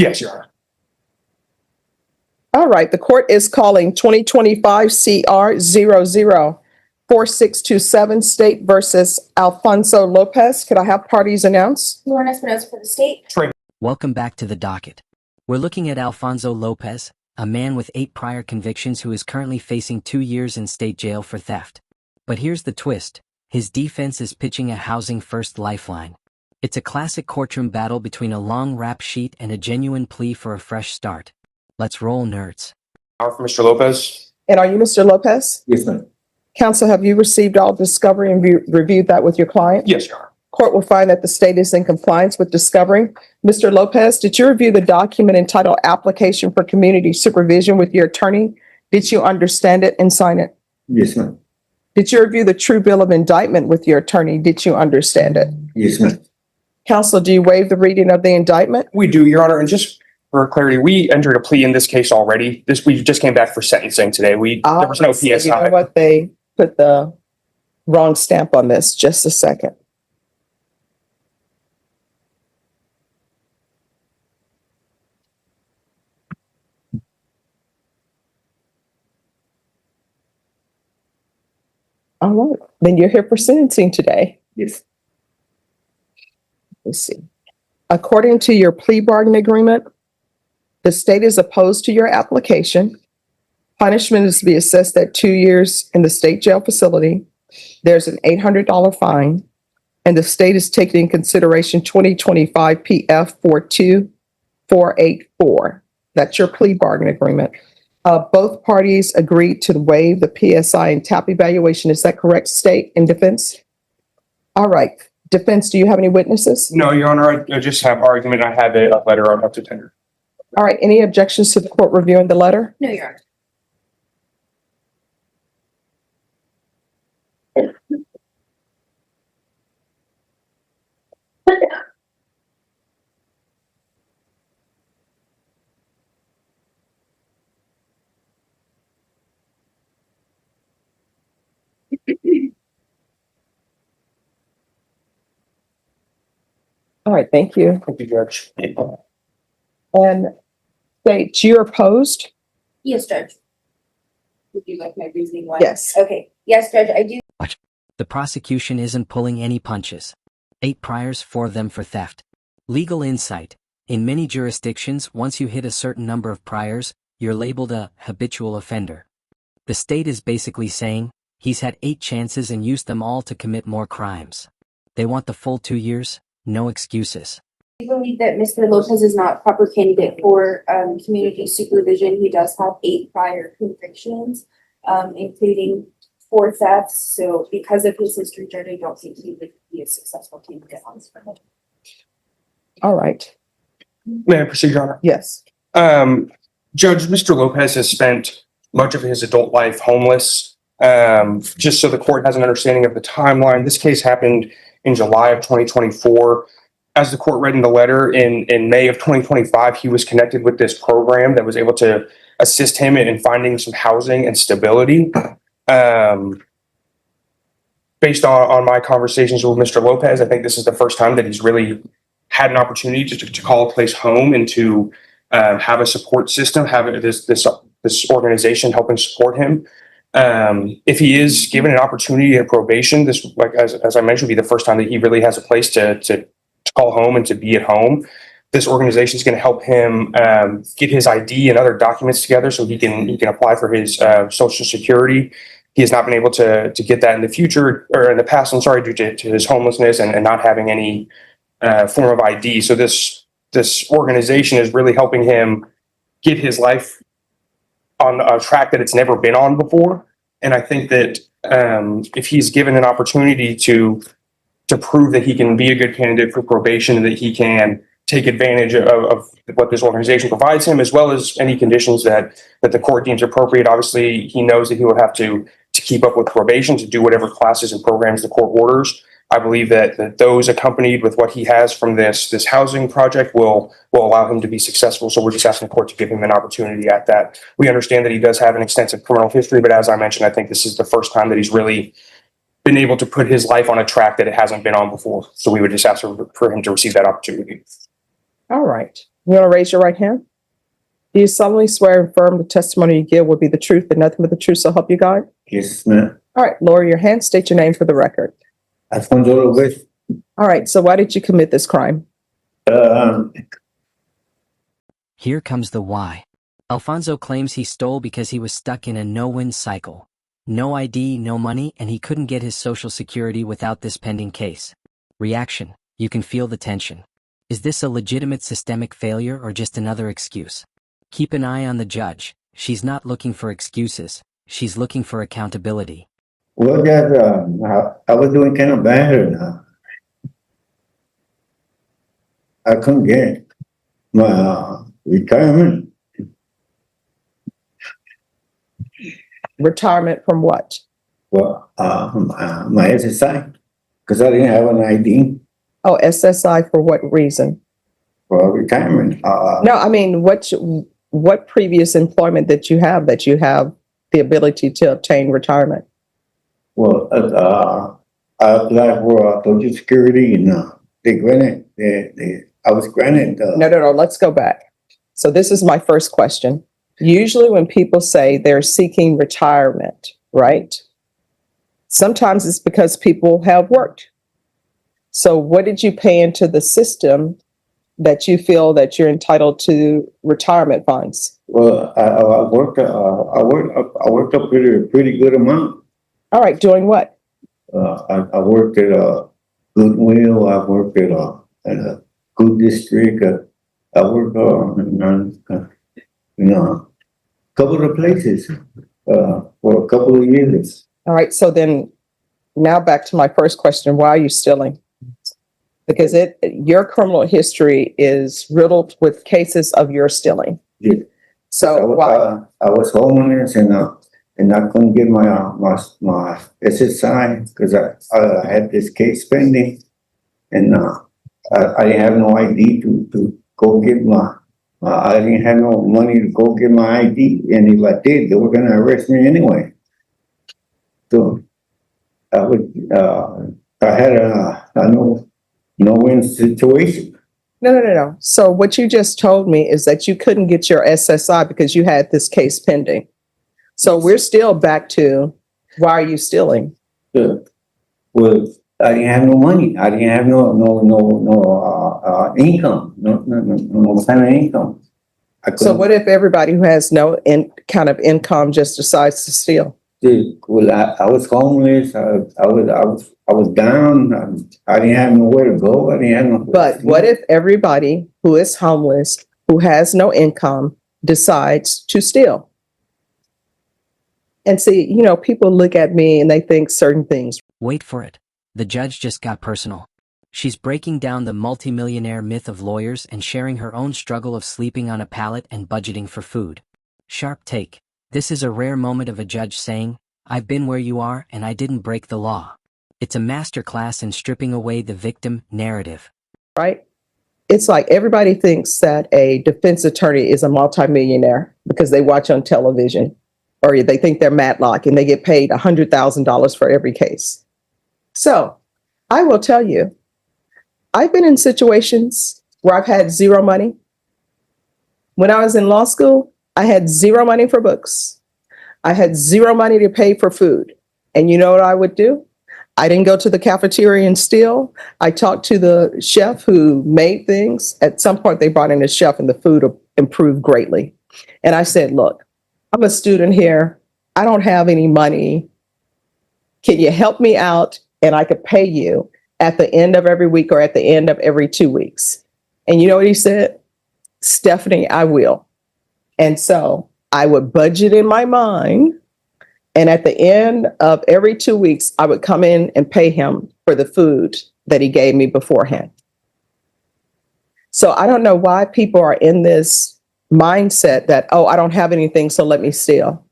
Yes, Your Honor. All right, the court is calling 2025 CR 004627 State versus Alfonso Lopez. Could I have parties announced? Lauren Espinosa for the state. Welcome back to the docket. We're looking at Alfonso Lopez, a man with 8 prior convictions who is currently facing 2 years in state jail for theft. But here's the twist. His defense is pitching a housing first lifeline. It's a classic courtroom battle between a long rap sheet and a genuine plea for a fresh start. Let's roll, nerds. For Mr. Lopez. And are you Mr. Lopez? Yes, ma'am. Counsel, have you received all discovery and reviewed that with your client? Yes, Your Honor. Court will find that the state is in compliance with discovery. Mr. Lopez, did you review the document entitled Application for Community Supervision with your attorney? Did you understand it and sign it? Yes, ma'am. Did you review the true bill of indictment with your attorney? Did you understand it? Yes, ma'am. Counsel, do you waive the reading of the indictment? We do, Your Honor, and just for clarity, we entered a plea in this case already. We just came back for sentencing today. There was no PSI. You know what? They put the wrong stamp on this. Just a second. All right, then you're here for sentencing today. Yes. Let's see. According to your plea bargain agreement, the state is opposed to your application. Punishment is to be assessed at 2 years in the state jail facility. There's an $800 fine, and the state is taking in consideration 2025 PF 42484. That's your plea bargain agreement. Both parties agreed to waive the PSI and TAP evaluation. Is that correct, state and defense? All right. Defense, do you have any witnesses? No, Your Honor, I just have argument. I have a letter I'm up to tender. All right. Any objections to the court reviewing the letter? No, Your Honor. All right. Thank you. Thank you, Judge. And state, you're opposed? Yes, Judge. Would you like my reasoning why? Yes. Okay. Yes, Judge, I do. The prosecution isn't pulling any punches. 8 priors, 4 of them for theft. Legal insight. In many jurisdictions, once you hit a certain number of priors, you're labeled a habitual offender. The state is basically saying, he's had 8 chances and used them all to commit more crimes. They want the full 2 years, no excuses. I believe that Mr. Lopez is not proper candidate for community supervision. He does have 8 prior convictions, including 4 thefts. So because of his history, Judge, I don't think he would be a successful candidate on this front. All right. May I proceed, Your Honor? Yes. Judge, Mr. Lopez has spent much of his adult life homeless. Just so the court has an understanding of the timeline, this case happened in July of 2024. As the court read in the letter, in May of 2025, he was connected with this program that was able to assist him in finding some housing and stability. Based on my conversations with Mr. Lopez, I think this is the first time that he's really had an opportunity to call a place home and to have a support system, have this organization helping support him. If he is given an opportunity at probation, this, like as I mentioned, will be the first time that he really has a place to call home and to be at home. This organization is going to help him get his ID and other documents together so he can apply for his Social Security. He has not been able to get that in the future or in the past, I'm sorry, due to his homelessness and not having any form of ID. So this organization is really helping him get his life on a track that it's never been on before. And I think that if he's given an opportunity to prove that he can be a good candidate for probation and that he can take advantage of what this organization provides him, as well as any conditions that the court deems appropriate. Obviously, he knows that he would have to keep up with probation, to do whatever classes and programs the court orders. I believe that those accompanied with what he has from this housing project will allow him to be successful. So we're just asking the court to give him an opportunity at that. We understand that he does have an extensive criminal history, but as I mentioned, I think this is the first time that he's really been able to put his life on a track that it hasn't been on before. So we would just ask for him to receive that opportunity. All right. You want to raise your right hand? Do you solemnly swear and affirm the testimony you give will be the truth and nothing but the truth, so help you God? Yes, ma'am. All right, lower your hand, state your name for the record. Alfonso Lopez. All right, so why did you commit this crime? Here comes the why. Alfonso claims he stole because he was stuck in a no-win cycle. No ID, no money, and he couldn't get his social security without this pending case. Reaction: you can feel the tension. Is this a legitimate systemic failure or just another excuse? Keep an eye on the judge. She's not looking for excuses. She's looking for accountability. Well, I was doing kind of bad. I couldn't get my retirement. Retirement from what? Well, my SSI, because I didn't have an ID Oh, SSI for what reason? for retirement. No, I mean, what previous employment that you have the ability to obtain retirement? Well, I applied for Social Security and they granted. I was granted. No, let's go back. So this is my first question. Usually when people say they're seeking retirement, right? Sometimes it's because people have worked. So what did you pay into the system that you feel that you're entitled to retirement funds? Well, I worked a pretty good amount. All right, doing what? I worked at Goodwill. I worked at a good district. I worked in a couple of places for a couple of years. All right, so then now back to my first question, why are you stealing? Because your criminal history is riddled with cases of your stealing. Yeah. So why? I was homeless and I couldn't get my SSI because I had this case pending and I didn't have no ID to go get I didn't have no money to go get my ID, and if I did, they were gonna arrest me anyway. So I had a no-win situation. No. So what you just told me is that you couldn't get your SSI because you had this case pending. So we're still back to, why are you stealing? Well, I didn't have no money. I didn't have no income. No kind of income. So what if everybody who has no kind of income just decides to steal? Well, I was homeless. I was down. I didn't have nowhere to go. I didn't have no. But what if everybody who is homeless, who has no income, decides to steal? And see, people look at me and they think certain things. Wait for it. The judge just got personal. She's breaking down the multimillionaire myth of lawyers and sharing her own struggle of sleeping on a pallet and budgeting for food. Sharp take. This is a rare moment of a judge saying, "I've been where you are and I didn't break the law." It's a masterclass in stripping away the victim narrative. Right? It's like everybody thinks that a defense attorney is a multimillionaire because they watch on television, or they think they're Matlock and they get paid $100,000 for every case. So I will tell you, I've been in situations where I've had zero money. When I was in law school, I had zero money for books. I had zero money to pay for food. And you know what I would do? I didn't go to the cafeteria and steal. I talked to the chef who made things. At some point, they brought in a chef and the food improved greatly. And I said, look, I'm a student here. I don't have any money. Can you help me out? And I could pay you at the end of every week or at the end of every 2 weeks. And you know what he said? Stephanie, I will. And so I would budget in my mind. And at the end of every 2 weeks, I would come in and pay him for the food that he gave me beforehand. So I don't know why people are in this mindset that, oh, I don't have anything, so let me steal.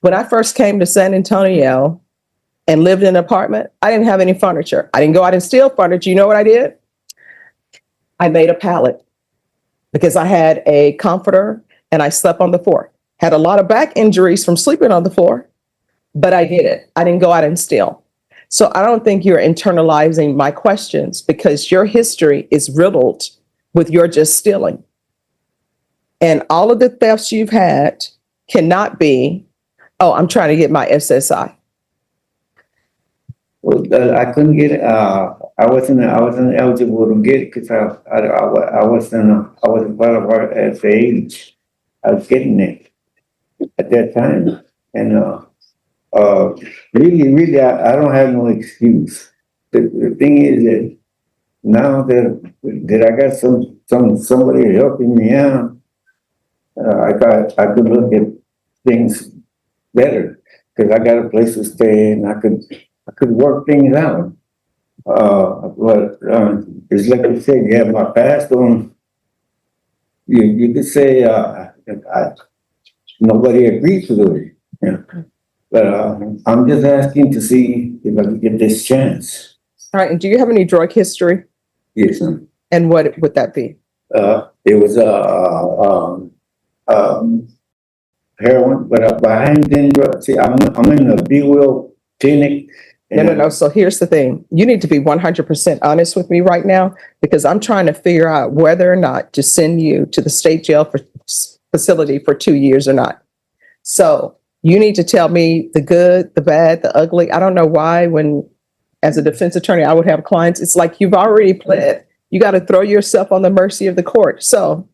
When I first came to San Antonio and lived in an apartment, I didn't have any furniture. I didn't go out and steal furniture. You know what I did? I made a pallet because I had a comforter and I slept on the floor. Had a lot of back injuries from sleeping on the floor, but I did it. I didn't go out and steal. So I don't think you're internalizing my questions because your history is riddled with your just stealing. And all of the thefts you've had cannot be, oh, I'm trying to get my SSI. Well, I couldn't get it. I wasn't eligible to get it because I wasn't part of our at the age. I was getting it at that time, and really, I don't have no excuse. The thing is that now that I got somebody helping me out, I could look at things better because I got a place to stay and I could work things out. But it's like I said, you have my past on. You could say nobody agrees with it. Yeah. But I'm just asking to see if I can get this chance. All right. And do you have any drug history? Yes, ma'am. And what would that be? It was heroin, but I haven't been drug. See, I'm in a B-Will clinic. No. So here's the thing. You need to be 100% honest with me right now, because I'm trying to figure out whether or not to send you to the state jail facility for 2 years or not. So you need to tell me the good, the bad, the ugly. I don't know why when, as a defense attorney, I would have clients. It's like you've already pled. You got to throw yourself on the mercy of the court. So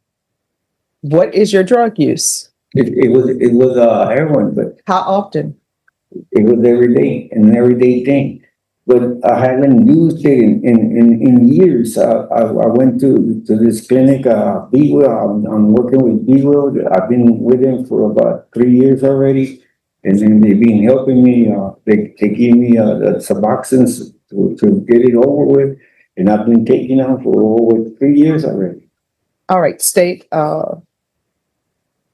what is your drug use? It was heroin, but How often? it was an everyday thing. But I haven't used it in years. I went to this clinic, B-Will. I'm working with B-Will. I've been with them for about 3 years already. And then they've been helping me. They give me the Suboxones to get it over with. And I've been taking them for over 3 years already. All right, State,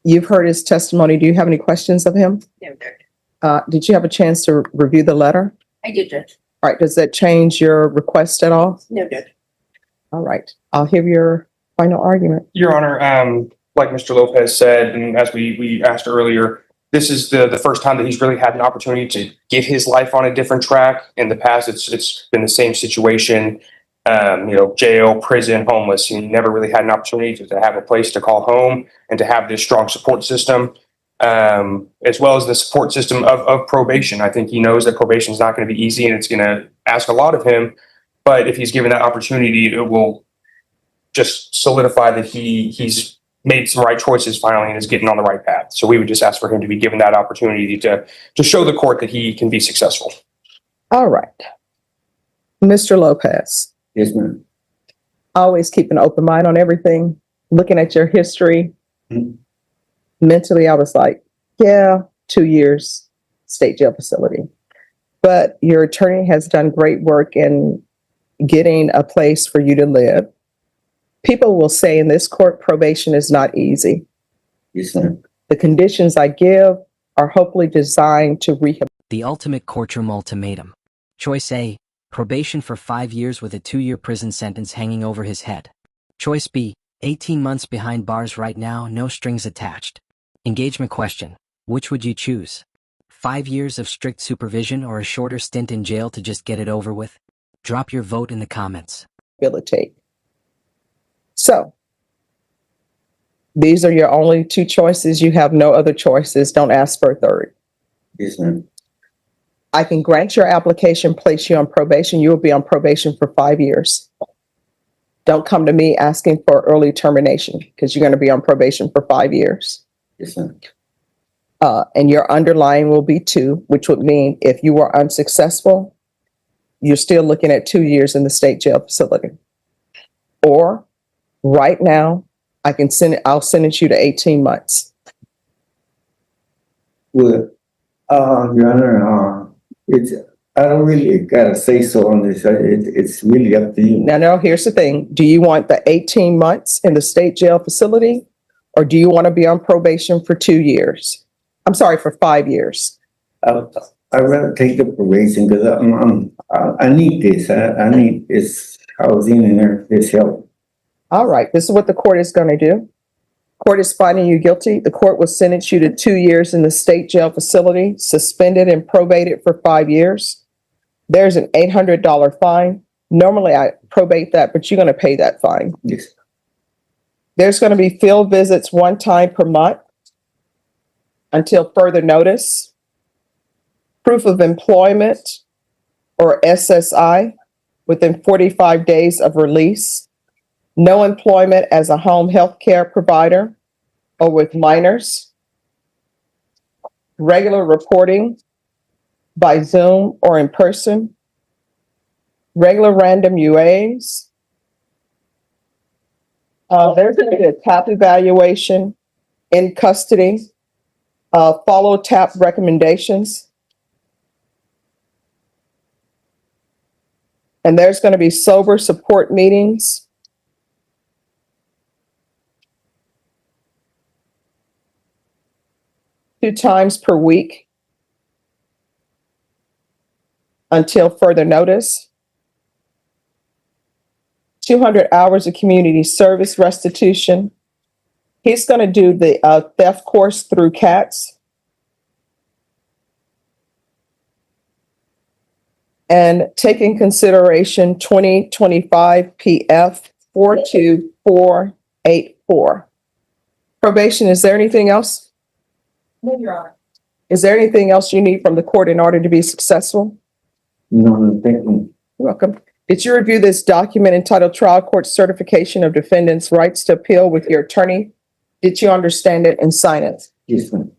you've heard his testimony. Do you have any questions of him? No, Judge. Did you have a chance to review the letter? I did, Judge. All right, does that change your request at all? No, Judge. All right, I'll hear your final argument. Your Honor, like Mr. Lopez said, and as we asked earlier, this is the first time that he's really had an opportunity to get his life on a different track. In the past, it's been the same situation, jail, prison, homeless. He never really had an opportunity to have a place to call home and to have this strong support system, as well as the support system of probation. I think he knows that probation is not going to be easy and it's going to ask a lot of him. But if he's given that opportunity, it will just solidify that he's made some right choices finally and is getting on the right path. So we would just ask for him to be given that opportunity to show the court that he can be successful. All right. Mr. Lopez, Yes, ma'am. always keep an open mind on everything. Looking at your history, mentally, I was like, yeah, 2 years, state jail facility. But your attorney has done great work in getting a place for you to live. People will say in this court, probation is not easy. Yes, ma'am. The conditions I give are hopefully designed to rehabilitate. The ultimate courtroom ultimatum. Choice A, probation for 5 years with a 2-year prison sentence hanging over his head. Choice B, 18 months behind bars right now, no strings attached. Engagement question, which would you choose? 5 years of strict supervision or a shorter stint in jail to just get it over with? Drop your vote in the comments. So these are your only two choices. You have no other choices. Don't ask for a third. Yes, ma'am. I can grant your application, place you on probation. You will be on probation for 5 years. Don't come to me asking for early termination because you're going to be on probation for 5 years. Yes, ma'am. And your underlying will be 2, which would mean if you were unsuccessful, you're still looking at 2 years in the state jail facility. Or right now, I'll sentence you to 18 months. Well, Your Honor, I don't really gotta say so on this. It's really up to you. Now, here's the thing. Do you want the 18 months in the state jail facility? Or do you want to be on probation for 2 years? I'm sorry, for 5 years. I'd rather take the probation because I need this. I need this housing and this help. All right, this is what the court is going to do. Court is finding you guilty. The court will sentence you to 2 years in the state jail facility, suspended and probated for 5 years. There's an $800 fine. Normally I probate that, but you're going to pay that fine. Yes. There's going to be field visits one time per month until further notice. Proof of employment or SSI within 45 days of release. No employment as a home health care provider or with minors. Regular reporting by Zoom or in person. Regular random UAs. There's going to be a TAP evaluation in custody. Follow TAP recommendations. And there's going to be sober support meetings. Two times per week until further notice. 200 hours of community service restitution. He's going to do the theft course through CATS. And take in consideration 2025 PF 42484. Probation, is there anything else? No, Your Honor. Is there anything else you need from the court in order to be successful? No, thank you. You're welcome. Did you review this document entitled Trial Court Certification of Defendant's Rights to Appeal with your attorney? Did you understand it and sign it? Yes, ma'am.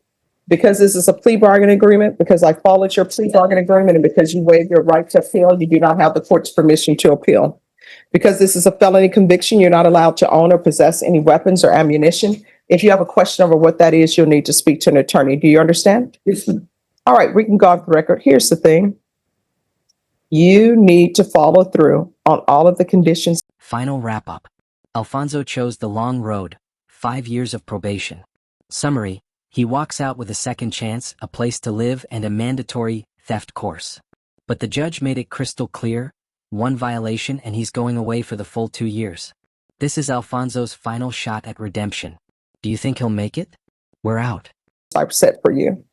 Because this is a plea bargaining agreement, because I followed your plea bargaining agreement, and because you waived your right to appeal, you do not have the court's permission to appeal. Because this is a felony conviction, you're not allowed to own or possess any weapons or ammunition. If you have a question over what that is, you'll need to speak to an attorney. Do you understand? Yes, ma'am. All right, we can go off the record. Here's the thing. You need to follow through on all of the conditions. Final wrap-up. Alfonso chose the long road, 5 years of probation. Summary, he walks out with a second chance, a place to live, and a mandatory theft course. But the judge made it crystal clear, one violation and he's going away for the full 2 years. This is Alfonso's final shot at redemption. Do you think he'll make it? We're out. I've set for you.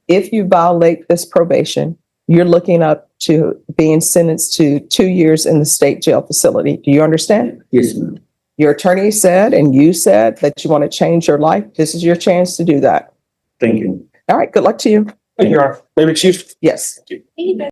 If you violate this probation, you're looking up to being sentenced to 2 years in the state jail facility. Do you understand? Yes, ma'am. Your attorney said, and you said that you want to change your life. This is your chance to do that. Thank you. All right, good luck to you. Thank you, Your Honor. Maybe excused. Yes. Hey,